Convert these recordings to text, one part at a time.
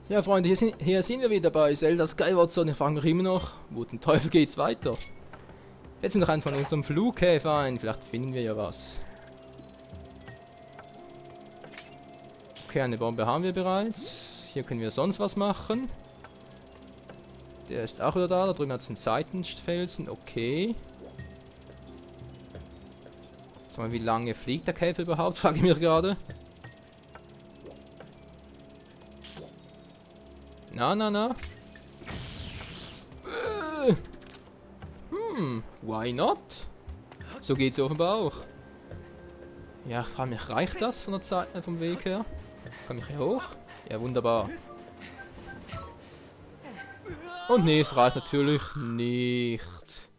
Ja, Freunde, hier sind wir wieder bei Zelda Skyward Sword. Ich frage mich immer noch, wo den Teufel geht's weiter? Setzen wir doch einfach von unserem Flughäfen ein, vielleicht finden wir ja was. Okay, eine Bombe haben wir bereits. Hier können wir sonst was machen. Der ist auch wieder da drüben hat es einen Seitenfelsen, okay. Sag mal, wie lange fliegt der Käfer überhaupt, frage ich mich gerade. Na. Why not? So geht's offenbar auch. Ja, ich frage mich, reicht das von der Zeit, vom Weg her? Komme ich hier hoch? Ja, wunderbar. Und nee, es reicht natürlich nicht.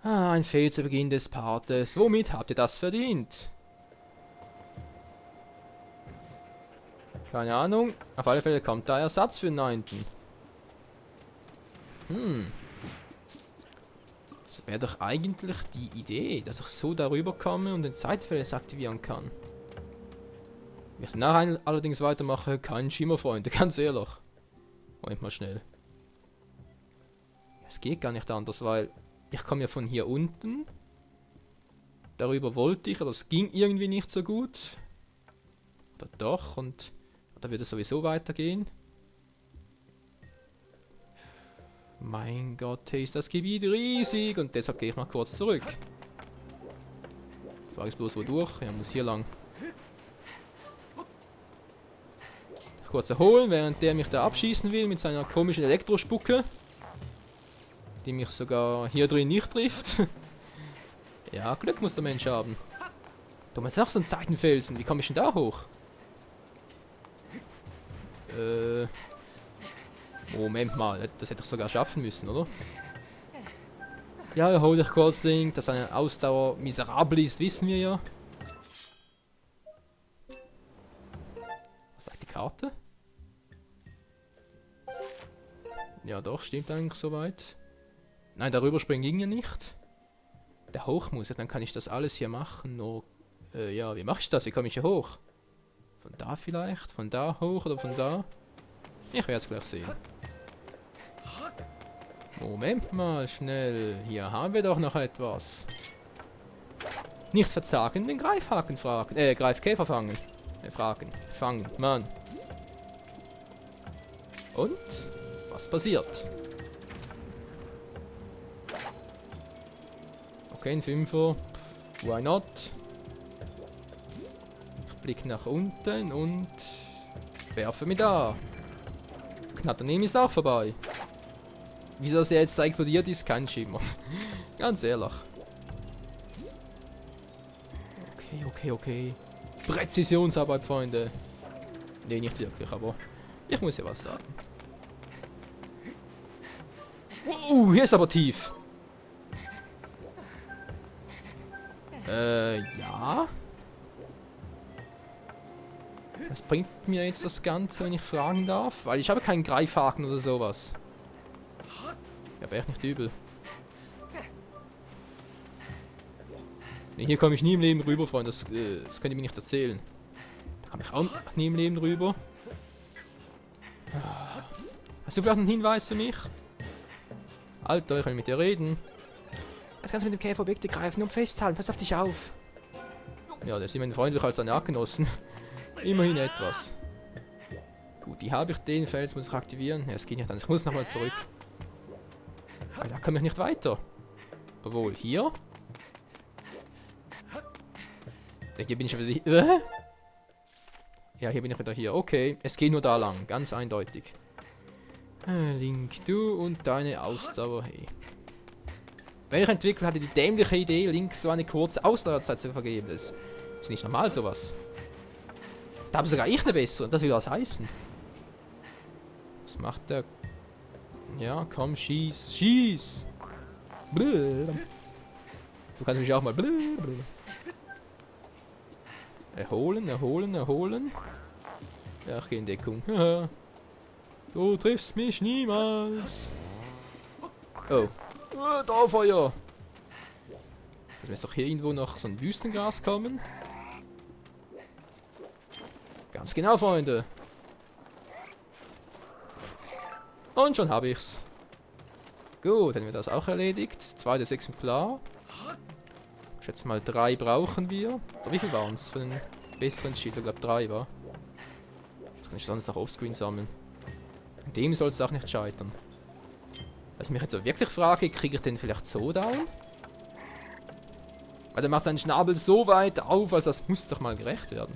Ah, ein Fail zu Beginn des Partes. Womit habt ihr das verdient? Keine Ahnung. Auf alle Fälle kommt da Ersatz für den 9. Das wäre doch eigentlich die Idee, dass ich so darüber komme und den Zeitverlauf aktivieren kann. Wenn ich nachher allerdings weitermache, kein Schimmer, Freunde, ganz ehrlich. Moment mal schnell. Es geht gar nicht anders, weil ich komme ja von hier unten. Darüber wollte ich, aber es ging irgendwie nicht so gut. Oder doch, und da wird es sowieso weitergehen. Mein Gott, hey, ist das Gebiet riesig und deshalb gehe ich mal kurz zurück. Die Frage ist bloß wodurch. Er muss hier lang. Kurz erholen, während der mich da abschießen will mit seiner komischen Elektrospucke. Die mich sogar hier drin nicht trifft. Ja, Glück muss der Mensch haben. Du meinst auch so einen Seitenfelsen. Wie komme ich denn da hoch? Moment mal, das hätte ich sogar schaffen müssen, oder? Ja, erhol dich kurz, Link. Dass seine Ausdauer miserabel ist, wissen wir ja. Was sagt die Karte? Ja doch, stimmt eigentlich soweit. Nein, darüber springen ging ja nicht. Der hoch muss, ja, dann kann ich das alles hier machen. Nur, ja, wie mache ich das? Wie komme ich hier hoch? Von da vielleicht? Von da hoch oder von da? Ich werde es gleich sehen. Moment mal, schnell. Hier haben wir doch noch etwas. Nicht verzagen, den Greifhaken fragen. Greifkäfer fangen. Fangen, Mann. Und? Was passiert? Okay, ein Fünfer. Why not? Ich blicke nach unten und werfe mich da. Knapp daneben ist auch vorbei. Wieso das der jetzt da explodiert ist, kein Schimmer. Ganz ehrlich. Okay. Präzisionsarbeit, Freunde. Ne, nicht wirklich, aber ich muss ja was sagen. Hier ist aber tief. Ja. Was bringt mir jetzt das Ganze, wenn ich fragen darf? Weil ich habe keinen Greifhaken oder sowas. Ja, aber echt nicht übel. Nee, hier komme ich nie im Leben rüber, Freunde. Das könnt ihr mir nicht erzählen. Da komme ich auch nie im Leben rüber. Hast du vielleicht einen Hinweis für mich? Alter, ich will mit dir reden. Jetzt kannst du mit dem Käfer Objekte greifen und festhalten. Pass auf dich auf. Ja, der ist immerhin freundlicher als seine Artgenossen. Immerhin etwas. Gut, die habe ich. Den Fels muss ich aktivieren. Ja, es geht nicht an. Ich muss nochmal zurück. Aber da komme ich nicht weiter. Obwohl, hier? Ja, hier bin ich wieder hier. Ja, hier bin ich wieder hier. Okay, es geht nur da lang. Ganz eindeutig. Link, du und deine Ausdauer. Hey. Welcher Entwickler hatte die dämliche Idee, Link so eine kurze Ausdauerzeit zu vergeben? Das ist nicht normal, sowas. Da habe sogar ich eine bessere. Das will was heißen. Was macht der? Ja, komm, schieß. Schieß! Blö. Du kannst mich auch mal... Blö. Erholen. Ja, ich gehe in Deckung. Du triffst mich niemals. Oh. Da Feuer. Es müsste doch hier irgendwo noch so ein Wüstengras kommen. Ganz genau, Freunde. Und schon habe ich's. Gut, dann wird das auch erledigt. Zweites Exemplar. Ich schätze mal 3 brauchen wir. Oder wie viel waren es für den besseren Schild? Ich glaube 3 war. Das kann ich sonst noch offscreen sammeln. An dem soll es auch nicht scheitern. Was ich mich jetzt so wirklich frage, kriege ich den vielleicht so down? Weil der macht seinen Schnabel so weit auf, als das muss doch mal gerecht werden.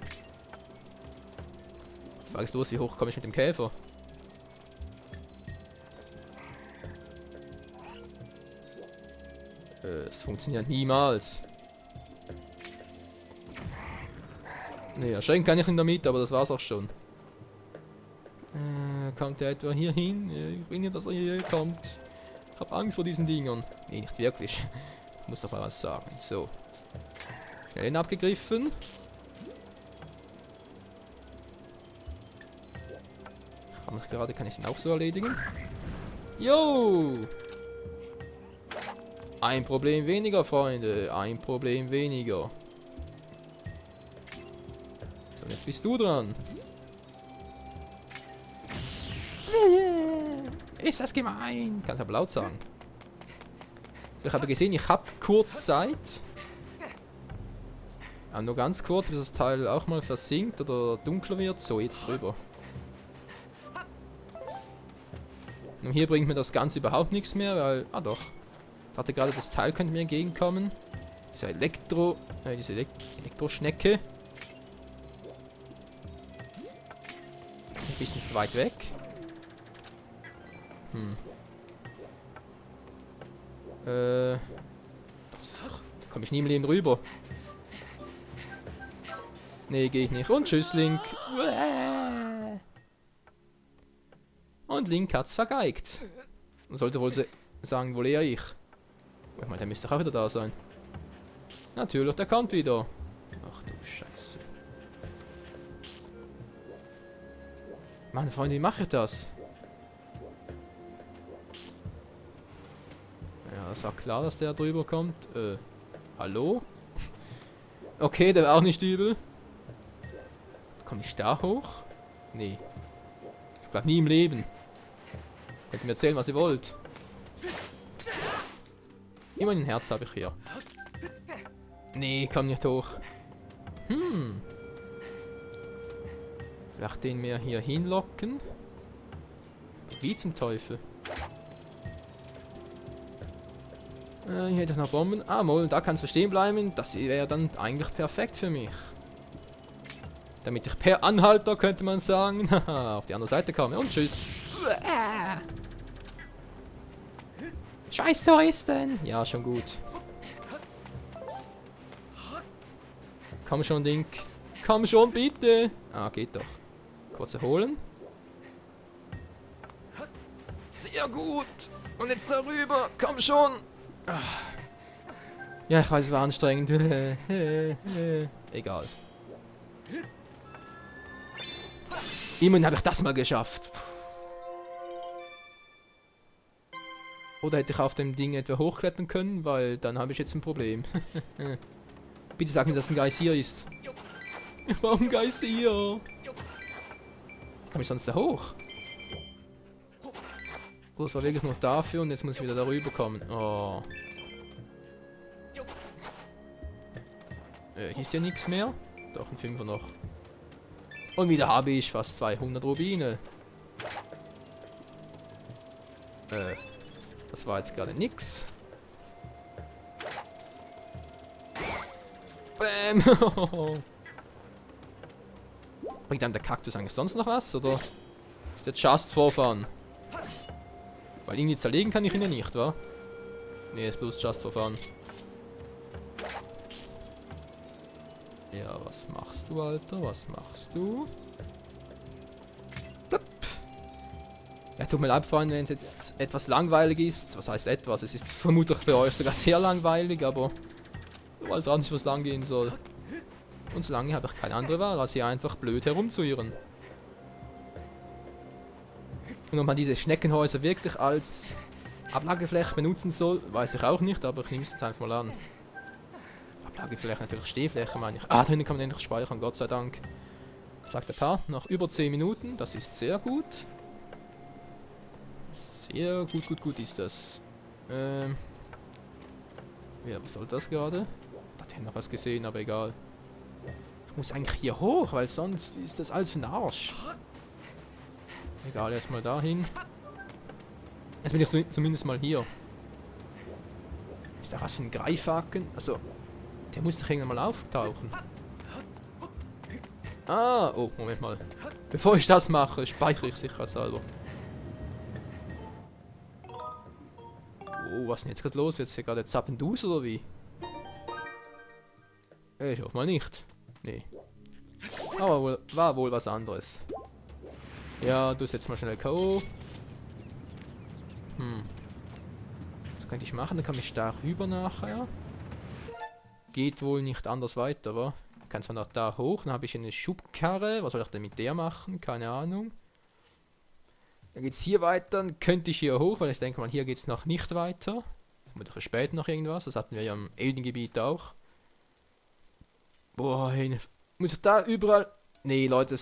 Die Frage ist bloß, wie hoch komme ich mit dem Käfer? Es funktioniert niemals. Ne, erschrecken kann ich ihn damit, aber das war's auch schon. Kommt er etwa hier hin? Ich will nicht, dass er hier kommt. Ich hab Angst vor diesen Dingern. Nee, nicht wirklich. Ich muss doch mal was sagen. So. Schnell ihn abgegriffen. Gerade kann ich ihn auch so erledigen. Jo! Ein Problem weniger, Freunde. Ein Problem weniger. So, jetzt bist du dran. Ist das gemein? Kannst aber laut sagen. So, ich habe gesehen, ich habe kurz Zeit. Aber nur ganz kurz, bis das Teil auch mal versinkt oder dunkler wird. So, jetzt drüber. Und hier bringt mir das Ganze überhaupt nichts mehr, weil... Ah doch. Ich dachte gerade, das Teil könnte mir entgegenkommen. Diese Elektroschnecke. Ein bisschen zu weit weg. Da komme ich nie im Leben rüber. Nee, gehe ich nicht. Und tschüss, Link. Und Link hat's vergeigt. Man sollte wohl sagen, wo leer ich. Ich meine, der müsste auch wieder da sein. Natürlich, der kommt wieder. Ach du Scheiße. Mann, Freunde, wie mache ich das? Ja, es war klar, dass der drüber kommt. Hallo? Okay, der war auch nicht übel. Komme ich da hoch? Nee. Ich glaube nie im Leben. Könnt ihr mir erzählen, was ihr wollt. Immerhin ein Herz habe ich hier. Nee, komm nicht hoch. Vielleicht den mehr hier hinlocken. Wie zum Teufel? Hier hätte ich noch Bomben. Ah, Moll, da kannst du stehen bleiben. Das wäre dann eigentlich perfekt für mich. Damit ich per Anhalter, könnte man sagen, auf die andere Seite komme. Und tschüss. Scheiß Touristen. Ja, schon gut. Komm schon, Link. Komm schon, bitte. Ah, geht doch. Kurz erholen. Sehr gut. Und jetzt darüber. Komm schon. Ja, ich weiß, es war anstrengend. Egal. Immerhin habe ich das mal geschafft. Oder hätte ich auf dem Ding etwa hochklettern können, weil dann habe ich jetzt ein Problem. Bitte sag mir, dass ein Geysir ist. Ich brauche einen Geysir. Wie komme ich sonst da hoch? Oh, das war wirklich nur dafür und jetzt muss ich wieder darüber kommen. Oh. Hier ist ja nichts mehr. Doch, ein 5er noch. Und wieder habe ich fast 200 Rubine. Das war jetzt gerade nix. Bäm! Bringt einem der Kaktus eigentlich sonst noch was? Oder ist der just for fun? Weil irgendwie zerlegen kann ich ihn ja nicht, wa? Nee, ist bloß just for fun. Ja, was machst du, Alter? Was machst du? Blöpp. Ja, tut mir leid, Freunde, wenn es jetzt etwas langweilig ist. Was heißt etwas? Es ist vermutlich für euch sogar sehr langweilig, aber weil dran nicht, wo es lang gehen soll. Und solange habe ich keine andere Wahl, als hier einfach blöd herumzuirren. Und ob man diese Schneckenhäuser wirklich als Ablagefläche benutzen soll, weiß ich auch nicht, aber ich nehme es jetzt einfach mal an. Ablagefläche, natürlich Stehfläche, meine ich. Ah, da hinten kann man endlich speichern, Gott sei Dank. Sagt der Paar, noch über 10 Minuten, das ist sehr gut. Sehr gut, gut, gut ist das. Ja, was soll das gerade? Da hat ich noch was gesehen, aber egal. Ich muss eigentlich hier hoch, weil sonst ist das alles für ein Arsch. Egal, erstmal dahin. Jetzt bin ich zumindest mal hier. Ist da was für ein Greifhaken? Also, der muss doch irgendwann mal auftauchen. Ah, oh, Moment mal. Bevor ich das mache, speichere ich sicher selber. Oh, was ist denn jetzt gerade los? Jetzt hier gerade Zappendus oder wie? Ich hoffe mal nicht. Nee. Aber war wohl was anderes. Ja, du setzt mal schnell K.O. Was kann ich machen? Dann kann ich da rüber nachher. Geht wohl nicht anders weiter, wa? Kann zwar nach da hoch, dann habe ich eine Schubkarre. Was soll ich denn mit der machen? Keine Ahnung. Dann geht's hier weiter, dann könnte ich hier hoch, weil ich denke mal, hier geht's noch nicht weiter. Oder später noch irgendwas, das hatten wir ja im Alien-Gebiet auch. Boah, hey, muss ich da überall... Nee, Leute,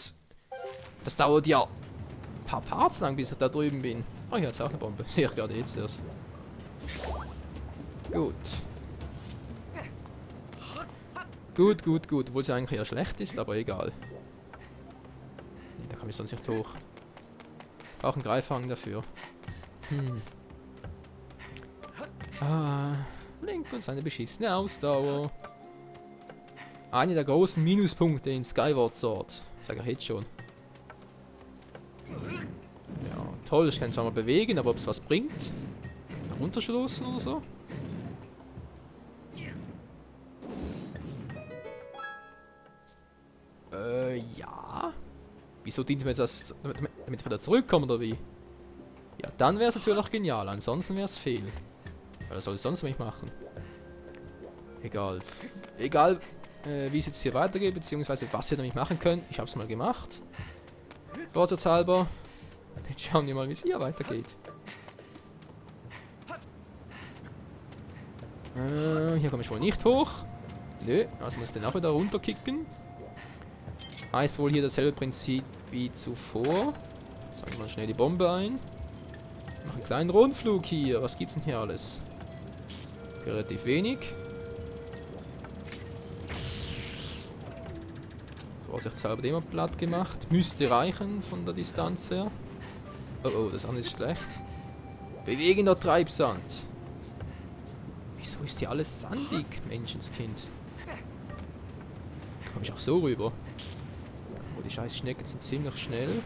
das dauert ja ein paar Parts lang, bis ich da drüben bin. Oh, hier hat's auch eine Bombe. Sehe ich gerade jetzt erst. Gut. Gut, gut, gut. Obwohl sie eigentlich eher schlecht ist, aber egal. Nee, da komme ich sonst nicht hoch. Auch einen Greifhaken dafür. Ah, Link und seine beschissene Ausdauer. Eine der großen Minuspunkte in Skyward Sword. Sag ich jetzt schon. Ja, toll, ich kann es zwar mal bewegen, aber ob es was bringt? Runterstoßen oder so? Ja. Wieso dient mir das, damit wir da zurückkommen oder wie? Ja, dann wäre es natürlich auch genial, ansonsten wäre es fehl. Was soll ich sonst nicht machen? Egal. Egal, wie es jetzt hier weitergeht, beziehungsweise was wir damit machen können. Ich habe es mal gemacht. Vorsichtshalber. Jetzt schauen wir mal, wie es hier weitergeht. Hier komme ich wohl nicht hoch. Nö, also muss ich den auch wieder runterkicken. Heißt wohl hier dasselbe Prinzip wie zuvor. Sagen wir mal schnell die Bombe ein. Mach einen kleinen Rundflug hier. Was gibt's denn hier alles? Relativ wenig. Vorsichtshalber den mal platt gemacht. Müsste reichen von der Distanz her. Oh oh, das andere ist schlecht. Bewegender Treibsand. Wieso ist hier alles sandig, Menschenskind? Komme ich auch so rüber? Oh, die scheiß Schnecken sind ziemlich schnell. Ja,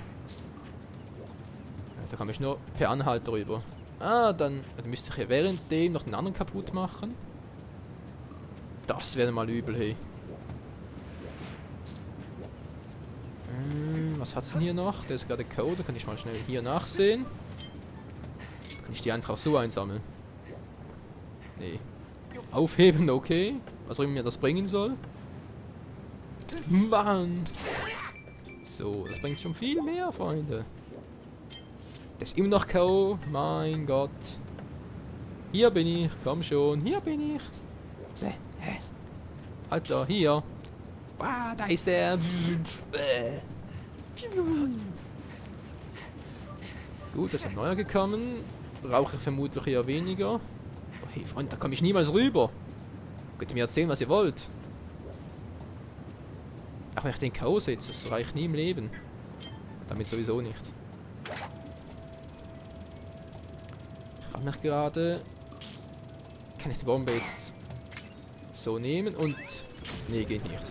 da kann ich nur per Anhalter rüber. Ah, dann müsste ich hier währenddem noch den anderen kaputt machen. Das wäre mal übel, hey. Was hat's denn hier noch? Der ist gerade Code, kann ich mal schnell hier nachsehen. Kann ich die einfach so einsammeln? Nee. Aufheben, okay. Was auch immer mir das bringen soll. Mann! So, das bringt schon viel mehr, Freunde. Der ist immer noch K.O. Mein Gott. Hier bin ich. Komm schon. Hier bin ich. Alter, hier. Ah, da ist der. Gut, da ist ein neuer gekommen. Brauche ich vermutlich eher weniger. Oh, hey, Freunde, da komme ich niemals rüber. Könnt ihr mir erzählen, was ihr wollt. Ach, wenn ich den K.O. setze, das reicht nie im Leben. Damit sowieso nicht. Ich frage mich gerade, kann ich die Bombe jetzt so nehmen und... Nee, geht nicht.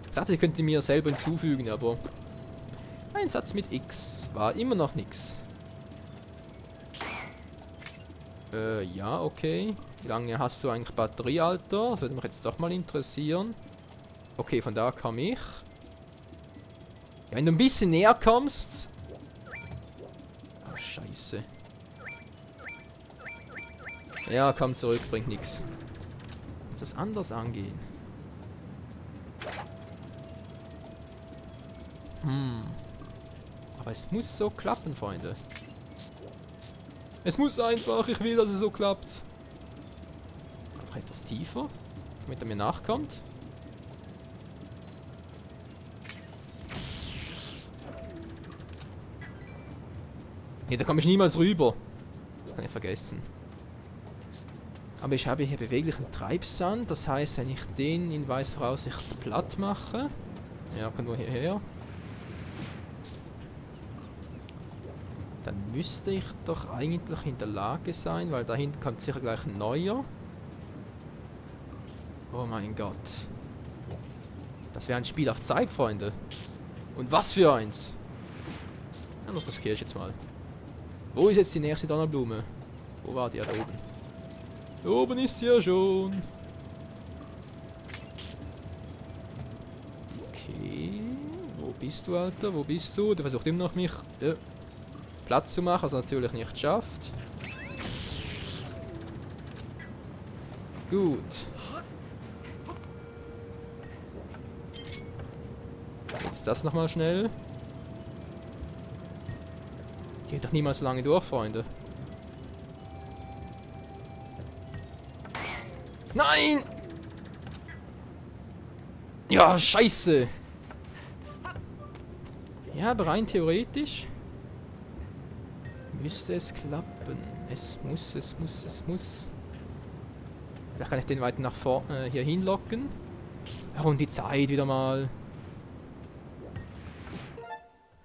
Ich dachte, ich könnte mir selber hinzufügen, aber... Einsatz mit X war immer noch nix. Ja, okay. Wie lange hast du eigentlich Batteriealter? Das würde mich jetzt doch mal interessieren. Okay, von da kam ich. Ja, wenn du ein bisschen näher kommst... Oh, scheiße. Ja, komm zurück, bringt nichts. Muss das anders angehen. Aber es muss so klappen, Freunde. Es muss einfach, ich will, dass es so klappt. Einfach etwas tiefer, damit er mir nachkommt. Nee, da komme ich niemals rüber. Kann ich vergessen. Aber ich habe hier beweglichen Treibsand. Das heißt, wenn ich den in weißer Voraussicht platt mache... Ja, kann nur hierher. Dann müsste ich doch eigentlich in der Lage sein, weil da hinten kommt sicher gleich ein neuer. Oh mein Gott. Das wäre ein Spiel auf Zeit, Freunde. Und was für eins! Ja, das riskiere ich jetzt mal. Wo ist jetzt die nächste Donnerblume? Wo war die? Ja, da oben. Da oben ist sie ja schon. Okay. Wo bist du, Alter? Wo bist du? Der versucht immer noch mich Platz zu machen, was er natürlich nicht schafft. Gut. Jetzt das nochmal schnell. Die geht doch niemals so lange durch, Freunde. Nein! Ja, scheiße! Ja, aber rein theoretisch müsste es klappen. Es muss. Vielleicht kann ich den weiter nach vorne hier hinlocken. Ja, und die Zeit wieder mal.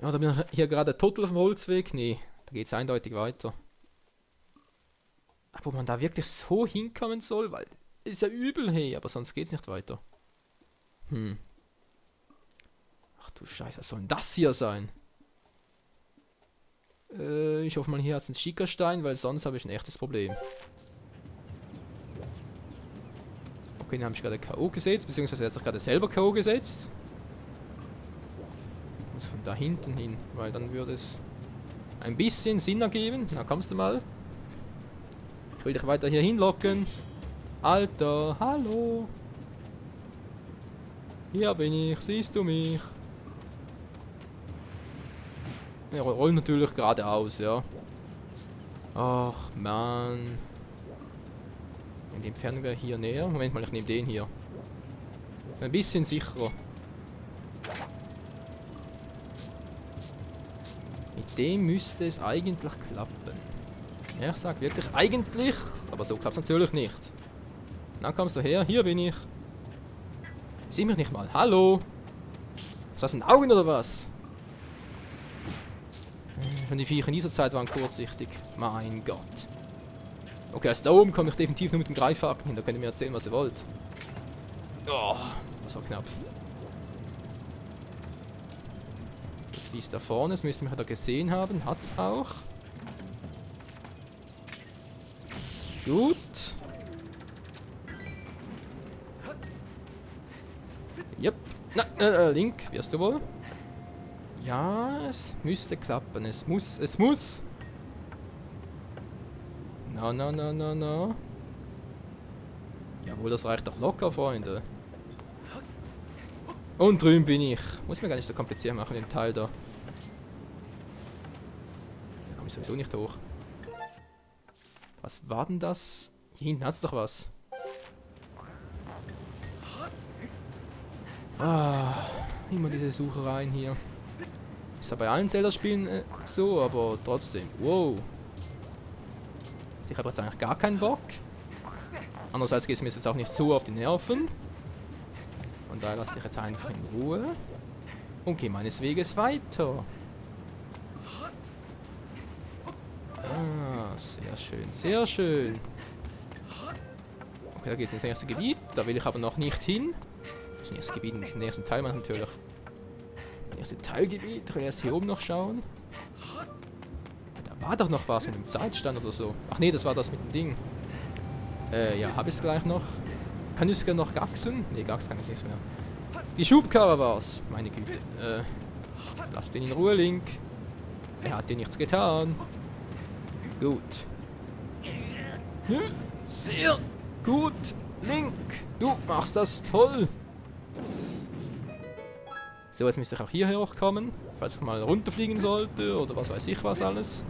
Ja, da bin ich hier gerade total auf dem Holzweg. Nee, da geht es eindeutig weiter. Aber ob man da wirklich so hinkommen soll, weil ist ja übel, hey, aber sonst geht's nicht weiter. Ach du Scheiße, was soll denn das hier sein? Ich hoffe mal, hier hat es einen Schickerstein, weil sonst habe ich ein echtes Problem. Okay, den habe ich gerade K.O. gesetzt, beziehungsweise er hat sich gerade selber K.O. gesetzt. Ich muss von da hinten hin, weil dann würde es ein bisschen Sinn ergeben. Na, kommst du mal. Ich will dich weiter hier hinlocken. Alter, hallo. Hier bin ich, siehst du mich? Wir rollen natürlich geradeaus, ja. Ach, Mann. In dem entfernen wir hier näher. Moment mal, ich nehme den hier. Ein bisschen sicherer. Mit dem müsste es eigentlich klappen. Ja, ich sag wirklich eigentlich, aber so klappt es natürlich nicht. Na, kommst du her? Hier bin ich. Sieh mich nicht mal. Hallo? Ist das ein Augen oder was? Und die Viecher in dieser Zeit waren kurzsichtig. Mein Gott. Okay, also da oben komme ich definitiv nur mit dem Greifhaken hin. Da könnt ihr mir erzählen, was ihr wollt. Oh, das war knapp. Das Viech da vorne, das müssten wir da gesehen haben. Hat's auch. Gut. Yep. Na, Link, wirst du wohl? Ja, es müsste klappen. Es muss. Na. Jawohl, das reicht doch locker, Freunde. Und drüben bin ich. Muss mir gar nicht so kompliziert machen, den Teil da. Da komme ich sowieso nicht hoch. Was war denn das? Hier hinten hat's doch was. Ah, immer diese Suchereien hier. Ist ja bei allen Zelda-Spielen so, aber trotzdem. Wow. Ich habe jetzt eigentlich gar keinen Bock. Andererseits geht es mir jetzt auch nicht so auf die Nerven. Und da lasse ich jetzt einfach in Ruhe. Und gehe meines Weges weiter. Ah, sehr schön, sehr schön. Okay, da geht es ins nächste Gebiet. Da will ich aber noch nicht hin. Das nächste Gebiet in dem nächsten Teil natürlich. Das nächste Teilgebiet. Ich will erst hier oben noch schauen. Da war doch noch was mit dem Zeitstand oder so. Ach nee, das war das mit dem Ding. Ja, habe ich es gleich noch. Kann ich es gerne noch gaxen? Ne, gaxen kann ich nicht mehr. Die Schubkarre war's. Meine Güte. Lass den in Ruhe, Link. Er hat dir nichts getan. Gut. Sehr gut, Link. Du machst das toll. So, jetzt müsste ich auch hier hochkommen. Falls ich mal runterfliegen sollte oder was weiß ich was alles.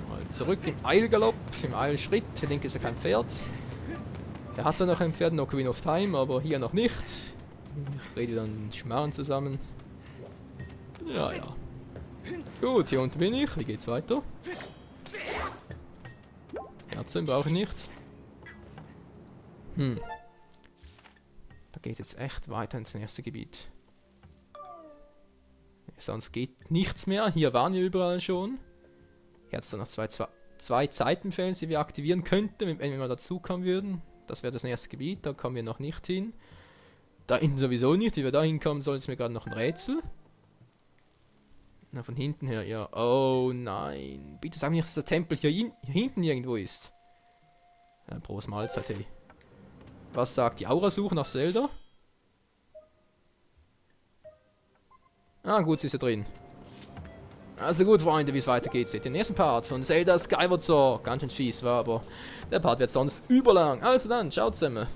Mal zurück im Eilgalopp, im Eilschritt. Link ist ja kein Pferd. Er hat zwar noch ein Pferd, noch Queen of Time, aber hier noch nicht. Ich rede dann Schmarrn zusammen. Ja. Gut, hier unten bin ich. Wie geht's weiter? Herzen brauche ich nicht. Da geht jetzt echt weiter ins nächste Gebiet. Sonst geht nichts mehr. Hier waren wir überall schon. Hier hat es dann noch zwei Zeitenfällen, die wir aktivieren könnten, wenn wir mal dazu kommen würden. Das wäre das nächste Gebiet. Da kommen wir noch nicht hin. Da hinten sowieso nicht. Wie wir da hinkommen, soll es mir gerade noch ein Rätsel. Na, von hinten her, ja. Oh nein. Bitte sag mir nicht, dass der Tempel hier hinten irgendwo ist. Ja, Prost Mahlzeit, hey. Was sagt die Aurasuche nach Zelda? Ah, gut, sie ist ja drin. Also gut, Freunde, wie es weitergeht, seht ihr den nächsten Part von Zelda Skyward Sword. Ganz schön fies war, aber der Part wird sonst überlang. Also dann, ciao zusammen.